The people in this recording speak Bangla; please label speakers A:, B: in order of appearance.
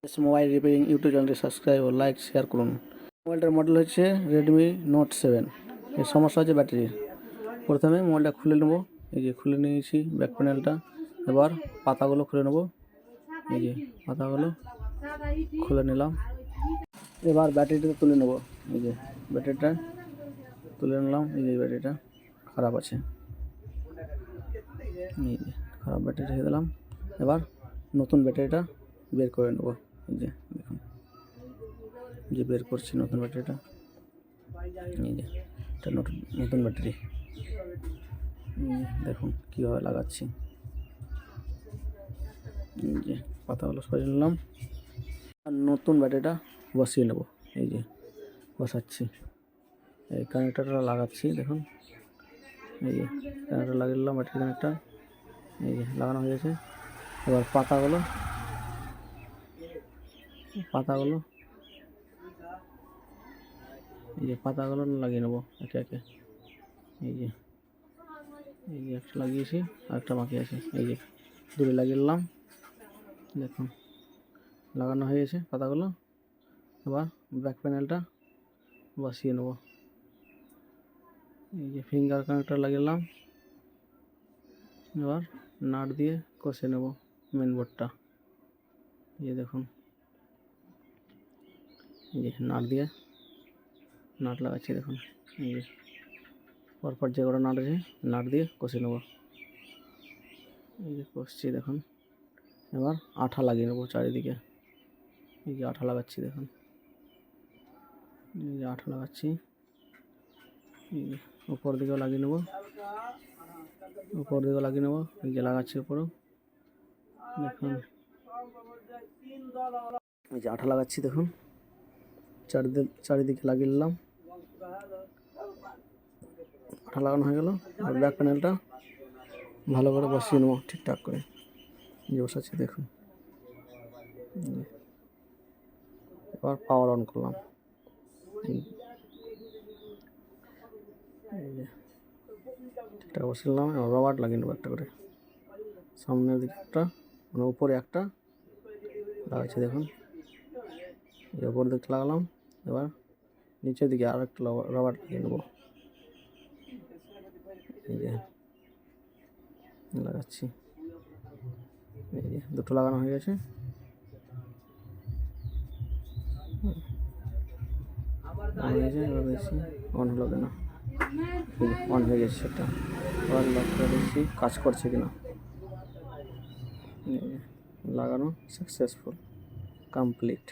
A: মোবাইল রিপেয়ারিং ইউটিউব চ্যানেলটি সাবস্ক্রাইব ও লাইক শেয়ার করুন। মোবাইলটার মডেল হচ্ছে রেডমি নোট 7। এর সমস্যা হচ্ছে ব্যাটারি। প্রথমে মোবাইলটা খুলে নেব। এই যে খুলে নিয়েছি ব্যাক প্যানেলটা। এবার পাতাগুলো খুলে নেব। এই যে পাতাগুলো খুলে নিলাম। এবার ব্যাটারিটা তুলে নেব। এই যে ব্যাটারিটা তুলে নিলাম। এই যে ব্যাটারিটা খারাপ আছে। এই যে খারাপ ব্যাটারি রেখে দিলাম। এবার নতুন ব্যাটারিটা বের করে নেব। এই যে দেখুন, যে বের করছি নতুন ব্যাটারিটা। এই যে এটা নতুন ব্যাটারি। দেখুন কীভাবে লাগাচ্ছি। এই যে পাতাগুলো সরিয়ে নিলাম আর নতুন ব্যাটারিটা বসিয়ে নেব। এই যে বসাচ্ছি, এই কানেক্টারটা লাগাচ্ছি। দেখুন এই যে কানেক্টার লাগিয়ে নিলাম, ব্যাটারি কানেক্টার। এই যে লাগানো হয়ে গেছে। এবার পাতাগুলো এই যে পাতাগুলো লাগিয়ে নেবো একে একে। এই যে একটা লাগিয়েছি আর একটা বাকি আছে। এই যে দূরে লাগিয়ে নিলাম। দেখুন লাগানো হয়ে গেছে পাতাগুলো। এবার ব্যাক প্যানেলটা বসিয়ে নেব। এই যে ফিঙ্গার কানেক্টর লাগিয়ে নিলাম। এবার নাট দিয়ে কষে নেব মেন বোর্ডটা। এই যে দেখুন, এই যে নাট লাগাচ্ছি। দেখুন এই যে পরপর যে কটা নাট আছে নাট দিয়ে কষে নেব। এই যে কষছি দেখুন। এবার আঠা লাগিয়ে নেবো চারিদিকে। এই যে আঠা লাগাচ্ছি দেখুন। এই যে আঠা লাগাচ্ছি। এই যে উপর দিকেও লাগিয়ে নেব। এই যে লাগাচ্ছি উপরেও। দেখুন এই যে আঠা লাগাচ্ছি দেখুন, চারিদিকে লাগিয়ে নিলাম। আঠা লাগানো হয়ে গেল। আর ব্যাক প্যানেলটা ভালো করে বসিয়ে নেবো ঠিকঠাক করে। যে বসাচ্ছি দেখুন। এবার পাওয়ার অন করলাম। এই যে ঠিকঠাক বসিয়ে নিলাম। এবার রবার লাগিয়ে নেবো একটা করে। সামনের দিকে একটা, মানে উপরে একটা লাগাচ্ছি দেখুন। এই উপর দিকটা লাগালাম। এবার নিচের দিকে আর একটা রবার লাগিয়ে নেবো। এই যে লাগাচ্ছি। এই যে দুটো লাগানো হয়ে গেছে। এবার দেখছি অন হলো কিনা। অন হয়ে গেছে সেটা। এবার লক্ষ্য দেখছি কাজ করছে কিনা। লাগানো সাকসেসফুল, কমপ্লিট।